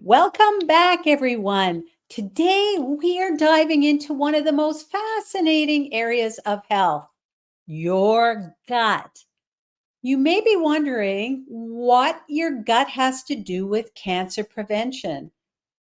Welcome back, everyone. Today, we are diving into one of the most fascinating areas of health, your gut. You may be wondering what your gut has to do with cancer prevention.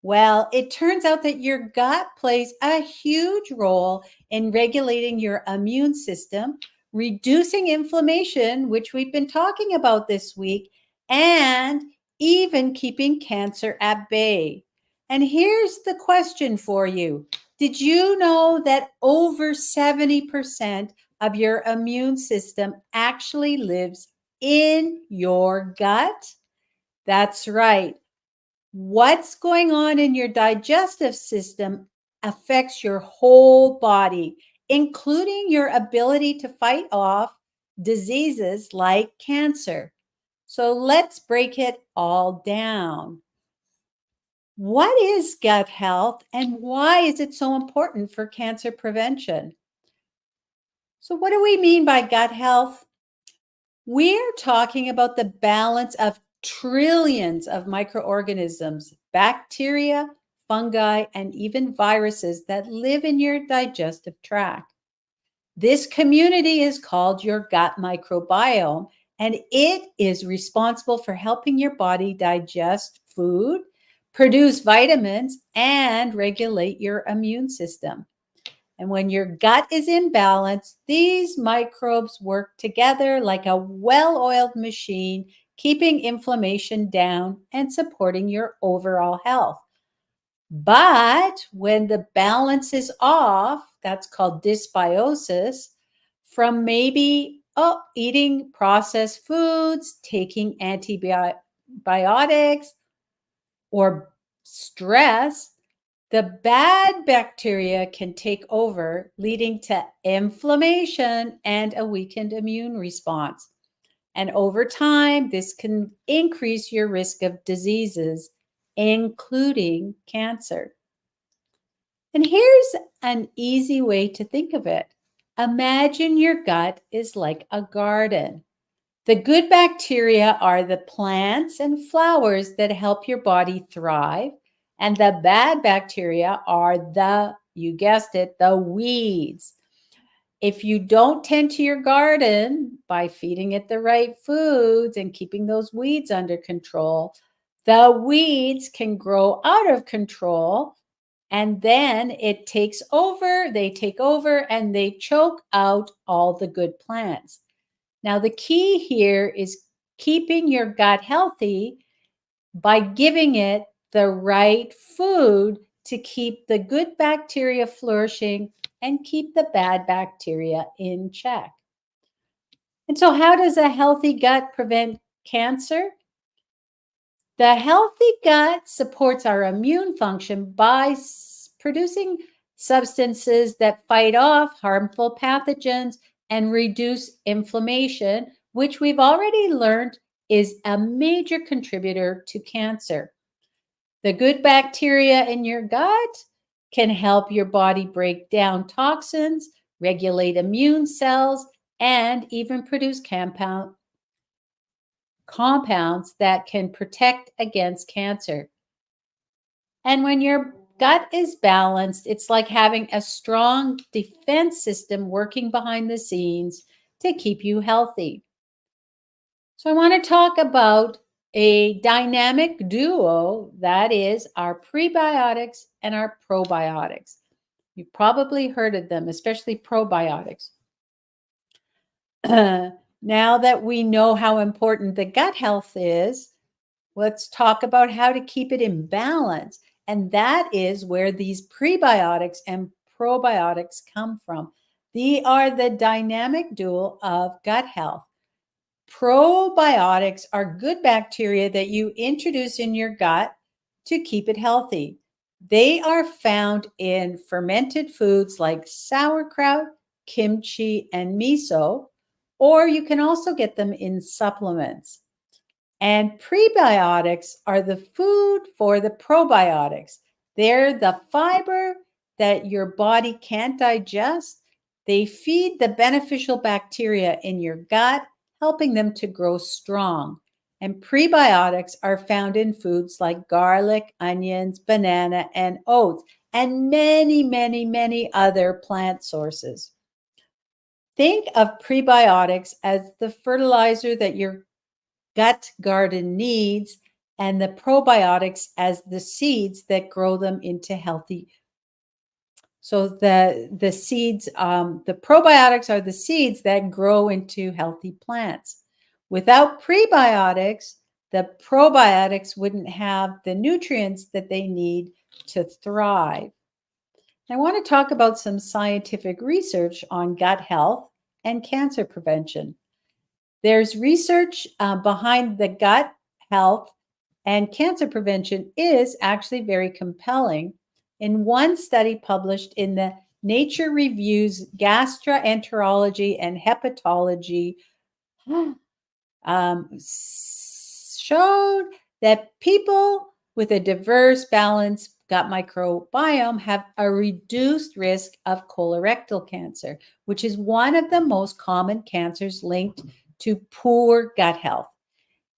Well, it turns out that your gut plays a huge role in regulating your immune system, reducing inflammation, which we've been talking about this week, and even keeping cancer at bay. And here's the question for you. Did you know that over 70% of your immune system actually lives in your gut? That's right. What's going on in your digestive system affects your whole body, including your ability to fight off diseases like cancer. So let's break it all down. What is gut health and why is it so important for cancer prevention? So, what do we mean by gut health? We're talking about the balance of trillions of microorganisms, bacteria, fungi, and even viruses that live in your digestive tract. This community is called your gut microbiome, and it is responsible for helping your body digest food, produce vitamins, and regulate your immune system. And when your gut is in balance, these microbes work together like a well oiled machine, keeping inflammation down and supporting your overall health. But when the balance is off, that's called dysbiosis, from maybe eating processed foods, taking antibiotics, or stress, the bad bacteria can take over, leading to inflammation and a weakened immune response. And over time, this can increase your risk of diseases, including cancer. And here's an easy way to think of it. Imagine your gut is like a garden. The good bacteria are the plants and flowers that help your body thrive, and the bad bacteria are you guessed it, the weeds. If you don't tend to your garden by feeding it the right foods and keeping those weeds under control, the weeds can grow out of control and then they take over and they choke out all the good plants. Now, the key here is keeping your gut healthy by giving it the right food to keep the good bacteria flourishing and keep the bad bacteria in check. And so, how does a healthy gut prevent cancer? The healthy gut supports our immune function by producing substances that fight off harmful pathogens and reduce inflammation, which we've already learned is a major contributor to cancer. The good bacteria in your gut can help your body break down toxins, regulate immune cells, and even produce compounds that can protect against cancer. And when your gut is balanced, it's like having a strong defense system working behind the scenes to keep you healthy. So, I want to talk about a dynamic duo that is our prebiotics and our probiotics. You've probably heard of them, especially probiotics. Now that we know how important the gut health is, let's talk about how to keep it in balance. And that is where these prebiotics and probiotics come from. They are the dynamic duo of gut health. Probiotics are good bacteria that you introduce in your gut to keep it healthy. They are found in fermented foods like sauerkraut, kimchi, and miso, or you can also get them in supplements. And prebiotics are the food for the probiotics. They're the fiber that your body can't digest. They feed the beneficial bacteria in your gut, helping them to grow strong. And prebiotics are found in foods like garlic, onions, banana, and oats, and many, many, many other plant sources. Think of prebiotics as the fertilizer that your gut garden needs, and the probiotics as the seeds that grow them into healthy. So the seeds, the probiotics are the seeds that grow into healthy plants. Without prebiotics, the probiotics wouldn't have the nutrients that they need to thrive. I want to talk about some scientific research on gut health and cancer prevention. There's research behind the gut health, and cancer prevention is actually very compelling. In one study published in the Nature Reviews Gastroenterology and Hepatology, showed that people with a diverse, balanced gut microbiome have a reduced risk of colorectal cancer, which is one of the most common cancers linked to poor gut health.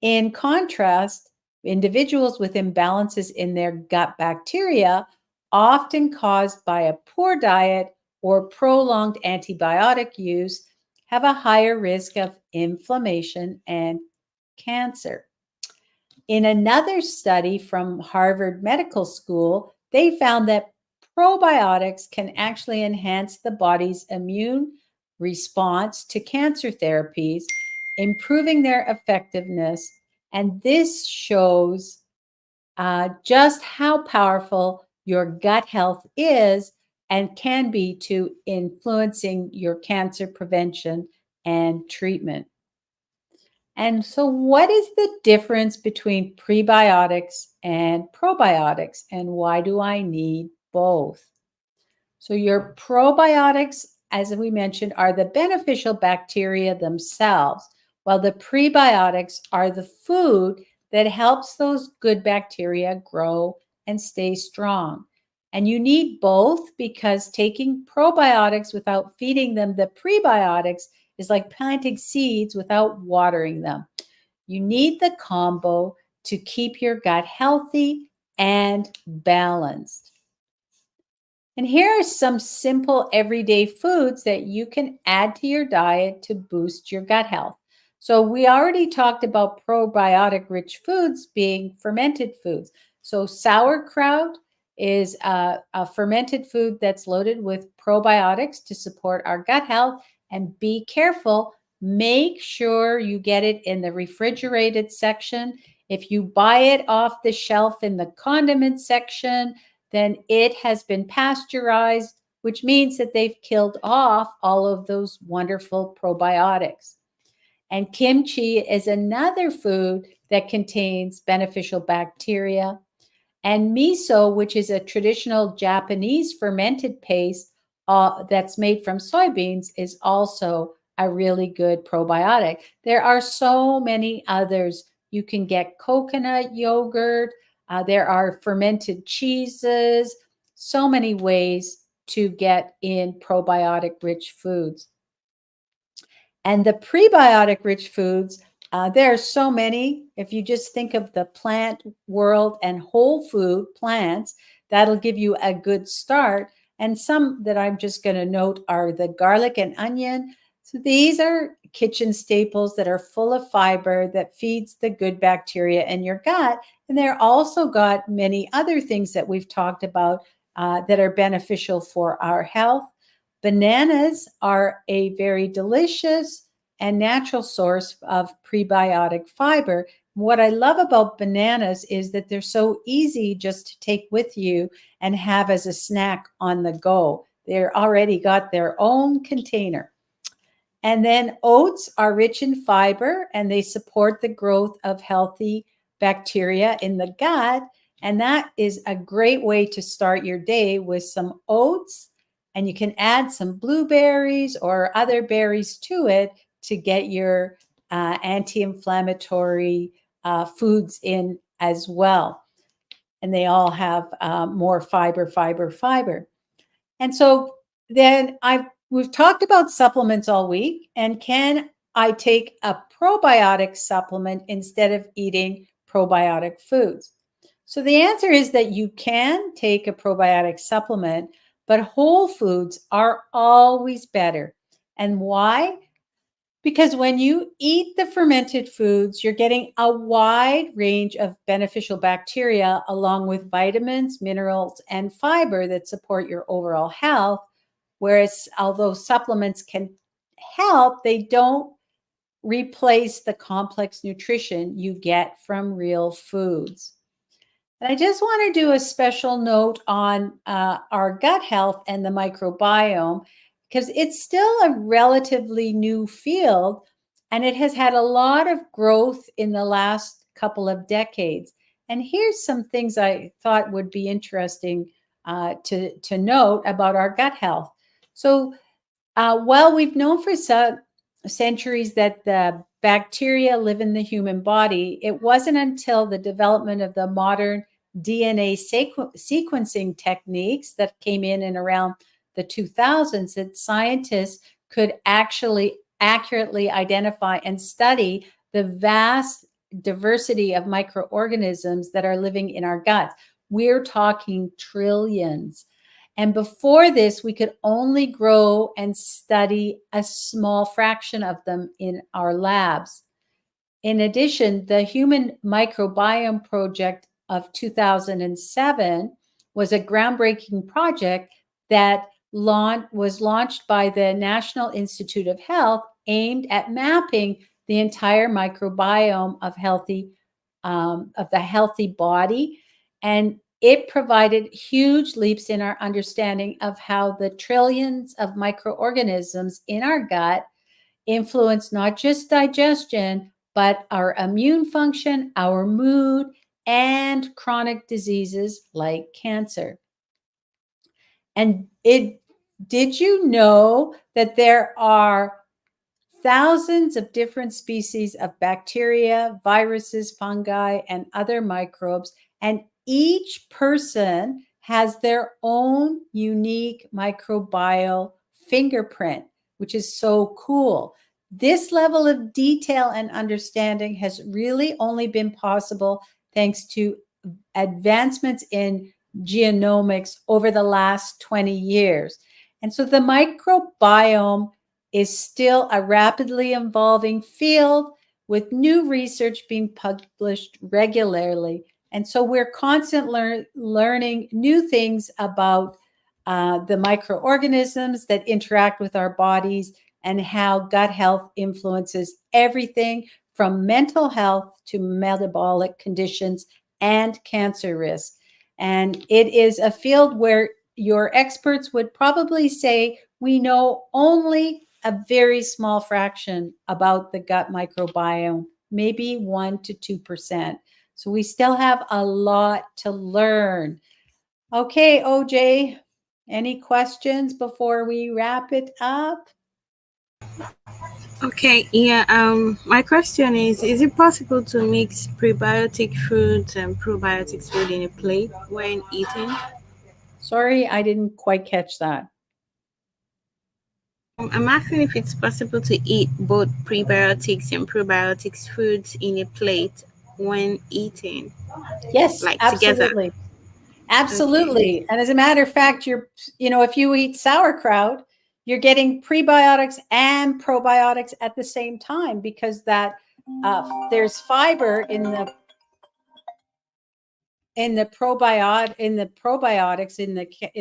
In contrast, individuals with imbalances in their gut bacteria, often caused by a poor diet or prolonged antibiotic use, have a higher risk of inflammation and cancer. In another study from Harvard Medical School, they found that probiotics can actually enhance the body's immune response to cancer therapies, improving their effectiveness. And this shows just how powerful your gut health is and can be to influencing your cancer prevention and treatment. And so, what is the difference between prebiotics and probiotics, and why do I need both? So, your probiotics, as we mentioned, are the beneficial bacteria themselves, while the prebiotics are the food that helps those good bacteria grow and stay strong. And you need both because taking probiotics without feeding them the prebiotics is like planting seeds without watering them. You need the combo to keep your gut healthy and balanced. And here are some simple everyday foods that you can add to your diet to boost your gut health. So, we already talked about probiotic rich foods being fermented foods. So, sauerkraut is a fermented food that's loaded with probiotics to support our gut health. And be careful, make sure you get it in the refrigerated section. If you buy it off the shelf in the condiment section, then it has been pasteurized, which means that they've killed off all of those wonderful probiotics. And kimchi is another food that contains beneficial bacteria. And miso, which is a traditional Japanese fermented paste that's made from soybeans, is also a really good probiotic. There are so many others. You can get coconut yogurt. There are fermented cheeses, so many ways to get in probiotic rich foods. And the prebiotic rich foods, there are so many. If you just think of the plant world and whole food plants, that'll give you a good start. And some that I'm just going to note are the garlic and onion. So these are kitchen staples that are full of fiber that feeds the good bacteria in your gut. And they're also got many other things that we've talked about that are beneficial for our health. Bananas are a very delicious and natural source of prebiotic fiber. What I love about bananas is that they're so easy just to take with you and have as a snack on the go. They're already got their own container. And then oats are rich in fiber and they support the growth of healthy bacteria in the gut. And that is a great way to start your day with some oats. And you can add some blueberries or other berries to it to get your anti inflammatory foods in as well. And they all have more fiber. And so then we've talked about supplements all week. And can I take a probiotic supplement instead of eating probiotic foods? So the answer is that you can take a probiotic supplement, but whole foods are always better. And why? Because when you eat the fermented foods, you're getting a wide range of beneficial bacteria along with vitamins, minerals, and fiber that support your overall health. Whereas, although supplements can help, they don't replace the complex nutrition you get from real foods. And I just want to do a special note on our gut health and the microbiome because it's still a relatively new field and it has had a lot of growth in the last couple of decades. And here's some things I thought would be interesting to note about our gut health. So, well, we've known for centuries that the bacteria live in the human body. It wasn't until the development of the modern DNA sequencing techniques that came in around the 2000s that scientists could actually accurately identify and study the vast diversity of microorganisms that are living in our guts. We're talking trillions. And before this, we could only grow and study a small fraction of them in our labs. In addition, the Human Microbiome Project of 2007 was a groundbreaking project that was launched by the National Institute of Health aimed at mapping the entire microbiome of the healthy body. And it provided huge leaps in our understanding of how the trillions of microorganisms in our gut influence not just digestion, but our immune function, our mood, and chronic diseases like cancer. And did you know that there are thousands of different species of bacteria, viruses, fungi, and other microbes, and each person has their own unique microbial fingerprint, which is so cool. This level of detail and understanding has really only been possible thanks to advancements in genomics over the last 20 years. And so the microbiome is still a rapidly evolving field with new research being published regularly. And so we're constantly learning new things about the microorganisms that interact with our bodies and how gut health influences everything from mental health to metabolic conditions and cancer risk. And it is a field where your experts would probably say we know only a very small fraction about the gut microbiome, maybe 1% to 2%. So we still have a lot to learn. Okay, OJ, any questions before we wrap it up? Okay, yeah. My question is it possible to mix prebiotic foods and probiotics food in a plate when eating? Sorry, I didn't quite catch that. I'm asking if it's possible to eat both prebiotics and probiotics foods in a plate when eating, Yes, like together. absolutely. Okay. Absolutely. And as a matter of fact, if you eat sauerkraut, you're getting prebiotics and probiotics at the same time because there's fiber in the probiotics in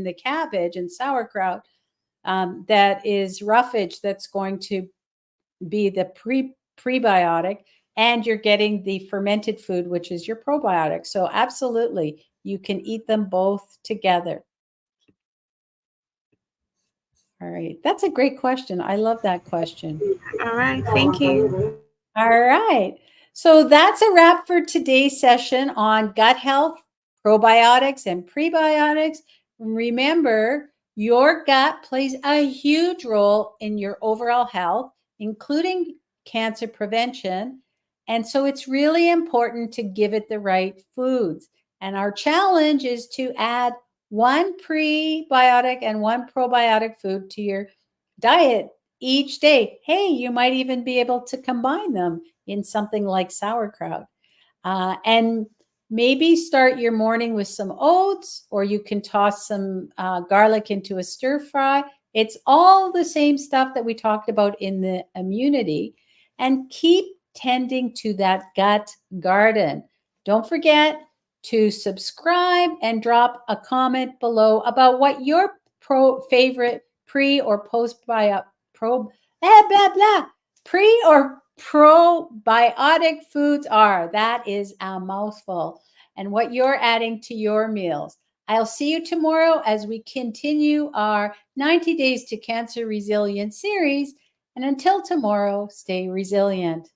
the cabbage and sauerkraut that is roughage that's going to be the prebiotic, and you're getting the fermented food, which is your probiotic. So absolutely, you can eat them both together. All right. That's a great question. I love that question. All right. Thank you. All right. So that's a wrap for today's session on gut health, probiotics, and prebiotics. Remember, your gut plays a huge role in your overall health, including cancer prevention. And so it's really important to give it the right foods. And our challenge is to add one prebiotic and one probiotic food to your diet each day. Hey, you might even be able to combine them in something like sauerkraut. And maybe start your morning with some oats, or you can toss some garlic into a stir fry. It's all the same stuff that we talked about in the immunity. And keep tending to that gut garden. Don't forget to subscribe and drop a comment below about what your favorite pre or post blah blah blah pre or probiotic foods are. That is a mouthful. And what you're adding to your meals. I'll see you tomorrow as we continue our 90 Days to Cancer Resilience series. And until tomorrow, stay resilient.